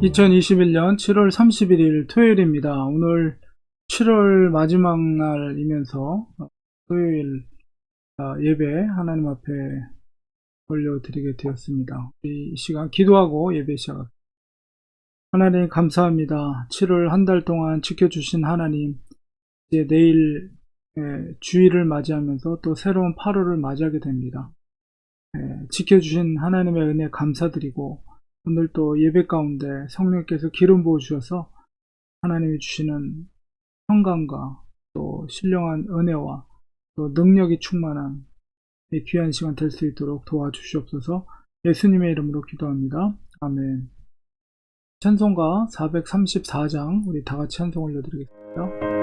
2021년 7월 31일 토요일입니다. 오늘 7월 마지막 날이면서 토요일 예배 하나님 앞에 올려드리게 되었습니다. 이 시간 기도하고 예배 시작합니다. 하나님 감사합니다. 7월 한 달 동안 지켜주신 하나님, 이제 내일 주일을 맞이하면서 또 새로운 8월을 맞이하게 됩니다. 지켜주신 하나님의 은혜 감사드리고, 오늘 또 예배 가운데 성령께서 기름 부어 주셔서 하나님이 주시는 평강과 또 신령한 은혜와 또 능력이 충만한 이 귀한 시간 될 수 있도록 도와주시옵소서. 예수님의 이름으로 기도합니다. 아멘. 찬송가 434장 우리 다 같이 찬송 올려드리겠습니다.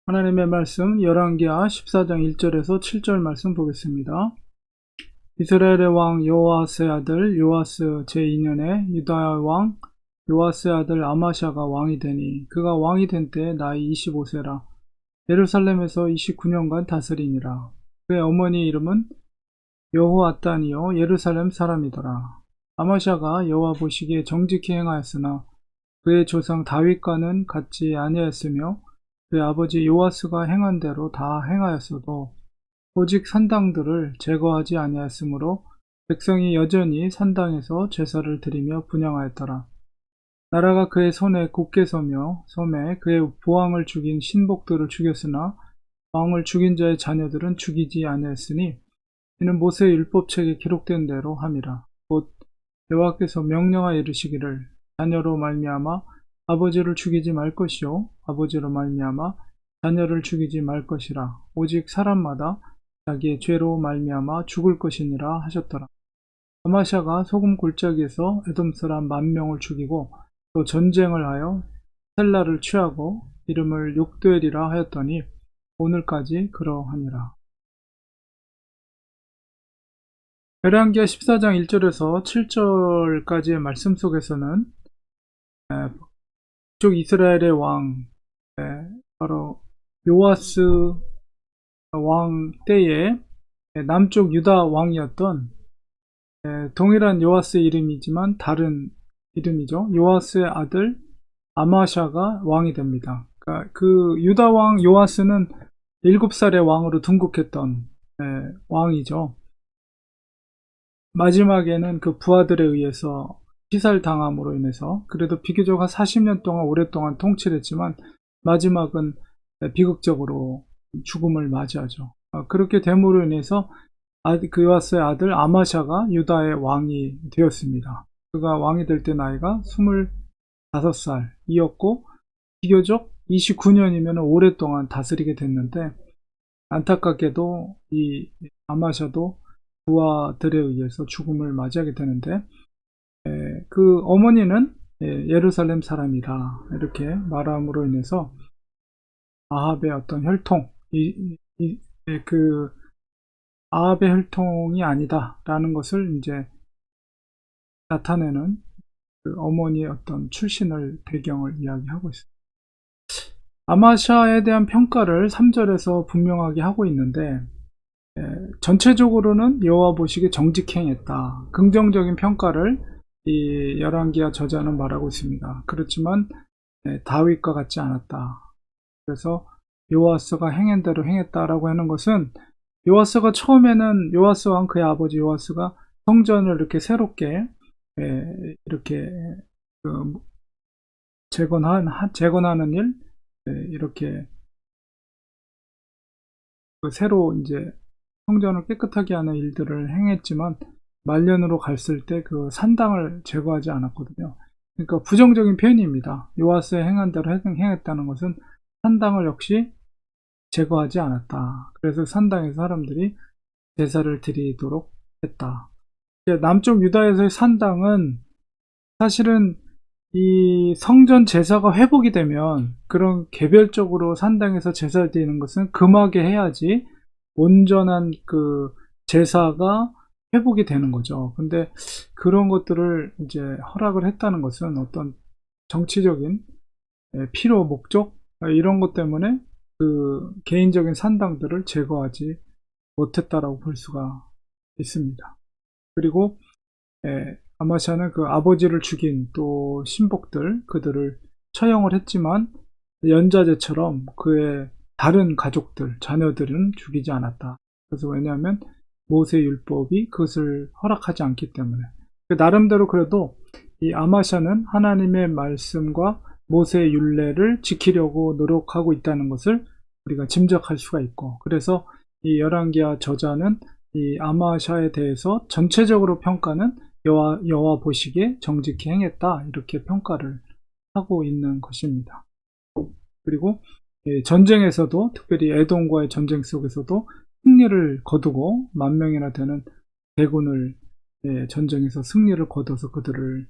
하나님의 말씀 열왕기하 14장 1절에서 7절 말씀 보겠습니다. 이스라엘의 왕 여호아스의 아들 요아스 제2년에 유다의 왕 요아스의 아들 아마샤가 왕이 되니 그가 왕이 된 때 나이 25세라. 예루살렘에서 29년간 다스리니라. 그의 어머니 이름은 여호아단이요 예루살렘 사람이더라. 아마샤가 여호와 보시기에 정직히 행하였으나 그의 조상 다윗과는 같지 아니하였으며 그의 아버지 요아스가 행한 대로 다 행하였어도 오직 산당들을 제거하지 아니하였으므로 백성이 여전히 산당에서 제사를 드리며 분향하였더라. 나라가 그의 손에 굳게 서며 섬에 그의 보왕을 죽인 신복들을 죽였으나 왕을 죽인 자의 자녀들은 죽이지 아니하였으니 이는 모세의 율법책에 기록된 대로 함이라. 곧 여호와께서 명령하여 이르시기를 자녀로 말미암아 아버지를 죽이지 말 것이요 아버지로 말미암아 자녀를 죽이지 말 것이라. 오직 사람마다 자기의 죄로 말미암아 죽을 것이니라 하셨더라. 아마샤가 소금 골짜기에서 에돔 사람 10,000명을 죽이고 또 전쟁을 하여 셀라를 취하고 이름을 욕되리라 하였더니 오늘까지 그러하니라. 열왕기하 14장 1절에서 7절까지의 말씀 속에서는 북쪽 이스라엘의 왕, 바로 요아스 왕 때에 남쪽 유다 왕이었던, 동일한 요아스 이름이지만 다른 이름이죠. 요아스의 아들 아마샤가 왕이 됩니다. 그러니까 그 유다 왕 요아스는 7살의 왕으로 둔국했던 왕이죠. 마지막에는 그 부하들에 의해서 피살당함으로 인해서 그래도 비교적 한 40년 동안 오랫동안 통치를 했지만 마지막은 비극적으로 죽음을 맞이하죠. 그렇게 됨으로 인해서 그 요아스의 아들 아마샤가 유다의 왕이 되었습니다. 그가 왕이 될 때 나이가 25살이었고 비교적 29년이면 오랫동안 다스리게 됐는데, 안타깝게도 이 아마샤도 부하들에 의해서 죽음을 맞이하게 되는데, 그 어머니는 예루살렘 사람이라 이렇게 말함으로 인해서 아합의 어떤 혈통, 그 아합의 혈통이 아니다라는 것을 이제 나타내는 그 어머니의 어떤 출신을 배경을 이야기하고 있습니다. 아마샤에 대한 평가를 3절에서 분명하게 하고 있는데, 전체적으로는 여호와 보시기에 정직행했다. 긍정적인 평가를 이 열왕기하 저자는 말하고 있습니다. 그렇지만 다윗과 같지 않았다. 그래서 요아스가 행한 대로 행했다라고 하는 것은, 요아스가 처음에는 요아스 왕 그의 아버지 요아스가 성전을 이렇게 새롭게 이렇게 그 재건하는 일, 이렇게 그 새로 이제 성전을 깨끗하게 하는 일들을 행했지만 말년으로 갔을 때 그 산당을 제거하지 않았거든요. 그러니까 부정적인 표현입니다. 요아스의 행한 대로 행했다는 것은 산당을 역시 제거하지 않았다. 그래서 산당에서 사람들이 제사를 드리도록 했다. 남쪽 유다에서의 산당은 사실은 이 성전 제사가 회복이 되면 그런 개별적으로 산당에서 제사를 드리는 것은 금하게 해야지 온전한 그 제사가 회복이 되는 거죠. 근데 그런 것들을 이제 허락을 했다는 것은 어떤 정치적인 필요, 목적 이런 것 때문에 그 개인적인 산당들을 제거하지 못했다라고 볼 수가 있습니다. 그리고 아마샤는 그 아버지를 죽인 또 신복들, 그들을 처형을 했지만 연좌제처럼 그의 다른 가족들, 자녀들은 죽이지 않았다. 그래서 왜냐하면 모세 율법이 그것을 허락하지 않기 때문에. 나름대로 그래도 이 아마샤는 하나님의 말씀과 모세의 율례를 지키려고 노력하고 있다는 것을 우리가 짐작할 수가 있고, 그래서 이 열왕기하 저자는 이 아마샤에 대해서 전체적으로 평가는 여호와 보시기에 정직히 행했다, 이렇게 평가를 하고 있는 것입니다. 그리고 전쟁에서도, 특별히 에돔과의 전쟁 속에서도 승리를 거두고 10,000명이나 되는 대군을 전쟁에서 승리를 거둬서 그들을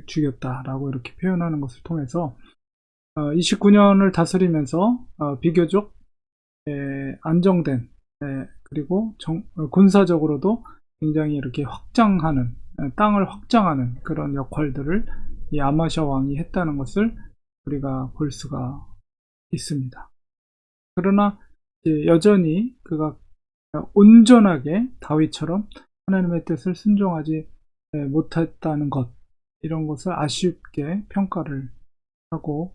죽였다라고 이렇게 표현하는 것을 통해서 29년을 다스리면서 비교적 안정된, 그리고 군사적으로도 굉장히 이렇게 확장하는, 땅을 확장하는 그런 역할들을 이 아마샤 왕이 했다는 것을 우리가 볼 수가 있습니다. 그러나 여전히 그가 온전하게 다윗처럼 하나님의 뜻을 순종하지 못했다는 것, 이런 것을 아쉽게 평가를 하고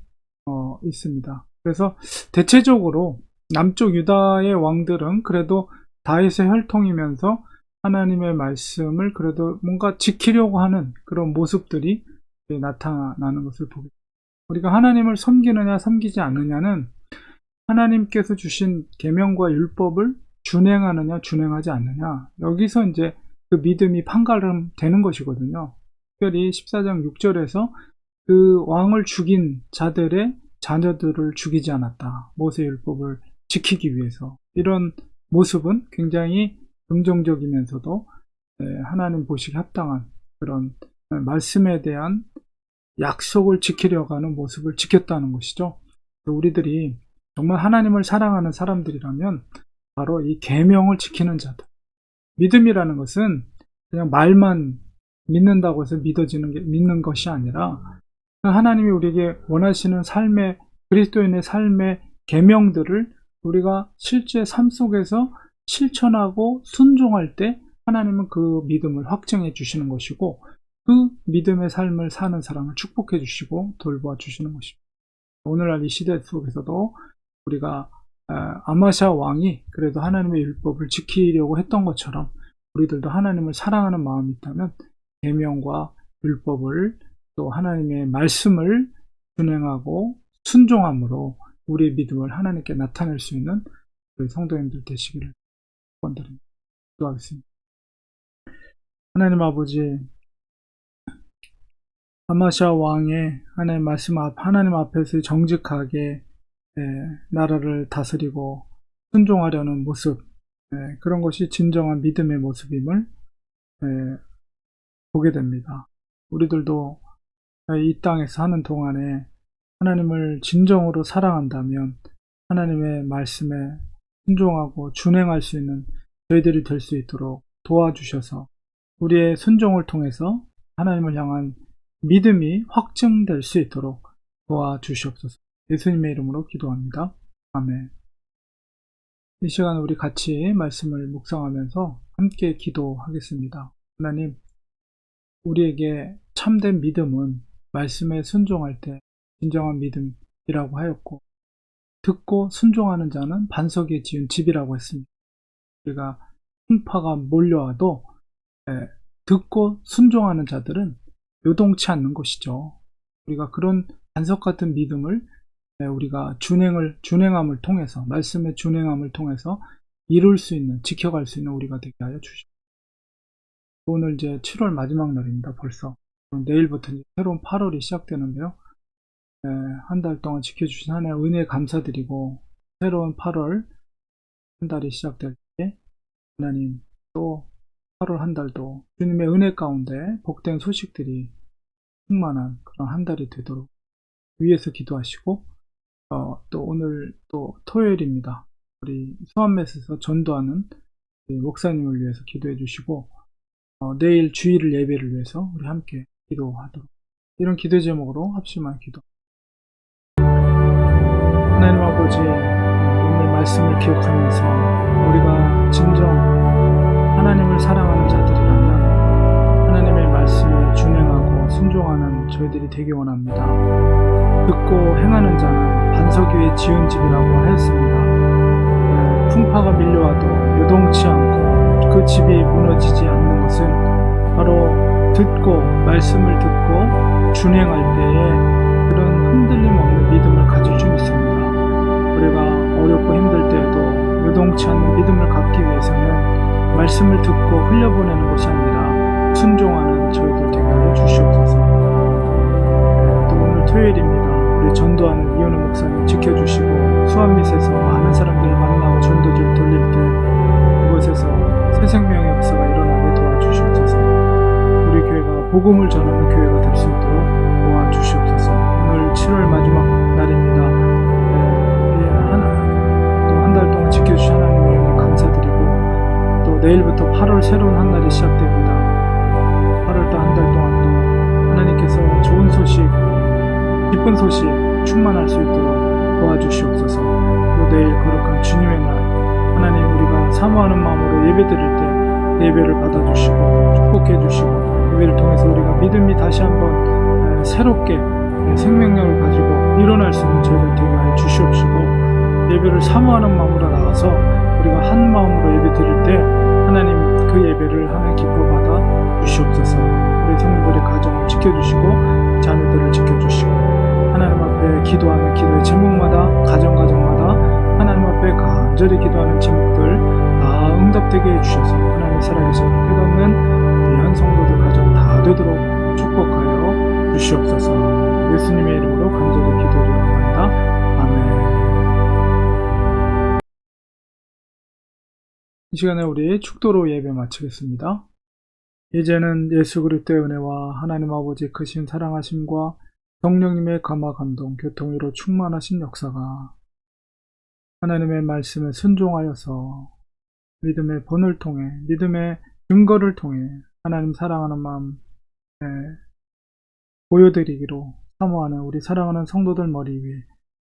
있습니다. 그래서 대체적으로 남쪽 유다의 왕들은 그래도 다윗의 혈통이면서 하나님의 말씀을 그래도 뭔가 지키려고 하는 그런 모습들이 나타나는 것을 보게 됩니다. 우리가 하나님을 섬기느냐 섬기지 않느냐는 하나님께서 주신 계명과 율법을 준행하느냐 준행하지 않느냐, 여기서 이제 그 믿음이 판가름 되는 것이거든요. 특별히 14장 6절에서 그 왕을 죽인 자들의 자녀들을 죽이지 않았다, 모세 율법을 지키기 위해서. 이런 모습은 굉장히 긍정적이면서도 하나님 보시기 합당한 그런 말씀에 대한 약속을 지키려고 하는 모습을 지켰다는 것이죠. 우리들이 정말 하나님을 사랑하는 사람들이라면 바로 이 계명을 지키는 자들. 믿음이라는 것은 그냥 말만 믿는다고 해서 믿는 것이 아니라 하나님이 우리에게 원하시는 삶의, 그리스도인의 삶의 계명들을 우리가 실제 삶 속에서 실천하고 순종할 때 하나님은 그 믿음을 확증해 주시는 것이고, 그 믿음의 삶을 사는 사람을 축복해 주시고 돌보아 주시는 것입니다. 오늘날 이 시대 속에서도 우리가 아마샤 왕이 그래도 하나님의 율법을 지키려고 했던 것처럼 우리들도 하나님을 사랑하는 마음이 있다면 계명과 율법을, 또 하나님의 말씀을 준행하고 순종함으로 우리의 믿음을 하나님께 나타낼 수 있는 우리 성도님들 되시기를 축원드립니다. 기도하겠습니다. 하나님 아버지, 아마샤 왕의 하나님 앞에서 정직하게 나라를 다스리고 순종하려는 모습, 그런 것이 진정한 믿음의 모습임을 보게 됩니다. 우리들도 이 땅에서 사는 동안에 하나님을 진정으로 사랑한다면 하나님의 말씀에 순종하고 준행할 수 있는 저희들이 될 수 있도록 도와주셔서 우리의 순종을 통해서 하나님을 향한 믿음이 확증될 수 있도록 도와주시옵소서. 예수님의 이름으로 기도합니다. 아멘. 이 시간 우리 같이 말씀을 묵상하면서 함께 기도하겠습니다. 하나님, 우리에게 참된 믿음은 말씀에 순종할 때 진정한 믿음이라고 하였고, 듣고 순종하는 자는 반석에 지은 집이라고 했습니다. 우리가 풍파가 몰려와도 듣고 순종하는 자들은 요동치 않는 것이죠. 우리가 그런 반석 같은 믿음을 우리가 준행함을 통해서, 말씀의 준행함을 통해서 이룰 수 있는, 지켜갈 수 있는 우리가 되게 하여 주시옵소서. 오늘 이제 7월 마지막 날입니다. 벌써 내일부터 이제 새로운 8월이 시작되는데요. 한 달 동안 지켜주신 하나님의 은혜에 감사드리고, 새로운 8월 한 달이 시작될 때 하나님 또 8월 한 달도 주님의 은혜 가운데 복된 소식들이 충만한 그런 한 달이 되도록 위에서 기도하시고, 또 오늘 또 토요일입니다. 우리 수암맷에서 전도하는 목사님을 위해서 기도해 주시고, 내일 주일 예배를 위해서 우리 함께 기도하도록, 이런 기도 제목으로 합심한 기도. 하나님 아버지, 오늘 말씀을 기억하면서 우리가 진정 하나님을 사랑하는 자들이라면 하나님의 말씀에 준행하고 순종하는 저희들이 되기 원합니다. 듣고 행하는 자는 반석 위에 지은 집이라고 하였습니다. 풍파가 밀려와도 요동치 않고 그 집이 무너지지 않는 것은 바로 말씀을 듣고 준행할 때에 그런 흔들림 없는 믿음을 가질 수 있습니다. 우리가 어렵고 힘들 때에도 요동치 않는 믿음을 갖기 위해서는 말씀을 듣고 흘려보내는 것이 아니라 순종하는 저희들 되게 하여 주시옵소서. 또 오늘 토요일입니다. 우리 전도하는 이현우 목사님 지켜주시고, 수암밑에서 많은 사람들을 만나고 전도지를 돌릴 때 그곳에서 새 생명의 역사가 일어나게 도와주시옵소서. 우리 교회가 복음을 전하는 교회가 될 수 있도록 도와주시옵소서. 오늘 7월 마지막 날입니다. 또 한 달 동안 지켜주신 하나님의 은혜 감사드리고, 또 내일부터 8월 새로운 한 날이 시작됩니다. 8월도 한 달 동안 또 하나님께서 좋은 소식, 기쁜 소식 충만할 수 있도록 도와주시옵소서. 또 내일 거룩한 주님의 날, 하나님 우리가 사모하는 마음으로 예배드릴 때 예배를 받아주시고 축복해 주시고, 예배를 통해서 우리가 믿음이 다시 한번 새롭게 생명력을 가지고 일어날 수 있는 저희들 되게 하여 주시옵시고, 예배를 사모하는 마음으로 나가서 우리가 한 마음으로 예배 드릴 때 하나님 그 예배를 하나님 기뻐 받아 주시옵소서. 우리 성도들의 가정을 지켜주시고 자녀들을 지켜주시고, 하나님 앞에 기도하는 기도의 제목마다, 가정마다 하나님 앞에 간절히 기도하는 제목들 다 응답되게 해주셔서 하나님의 살아계심을 깨닫는 귀한 성도들 가정 다 되도록 축복하여 주시옵소서. 예수님의 이름으로 간절히 기도드립니다. 아멘. 이 시간에 우리 축도로 예배 마치겠습니다. 이제는 예수 그리스도의 은혜와 하나님 아버지 크신 사랑하심과 성령님의 감화 감동, 교통으로 충만하신 역사가 하나님의 말씀에 순종하여서 믿음의 본을 통해, 믿음의 증거를 통해 하나님 사랑하는 마음 보여드리기로 사모하는 우리 사랑하는 성도들 머리 위에,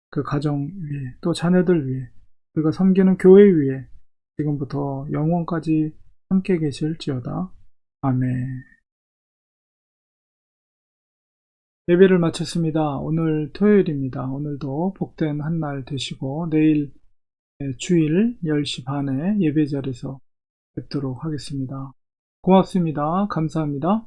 그 가정 위에, 또 자녀들 위에, 그가 섬기는 교회 위에 지금부터 영원까지 함께 계실지어다. 아멘. 예배를 마쳤습니다. 오늘 토요일입니다. 오늘도 복된 한 날 되시고 내일 주일 10시 반에 예배 자리에서 뵙도록 하겠습니다. 고맙습니다. 감사합니다.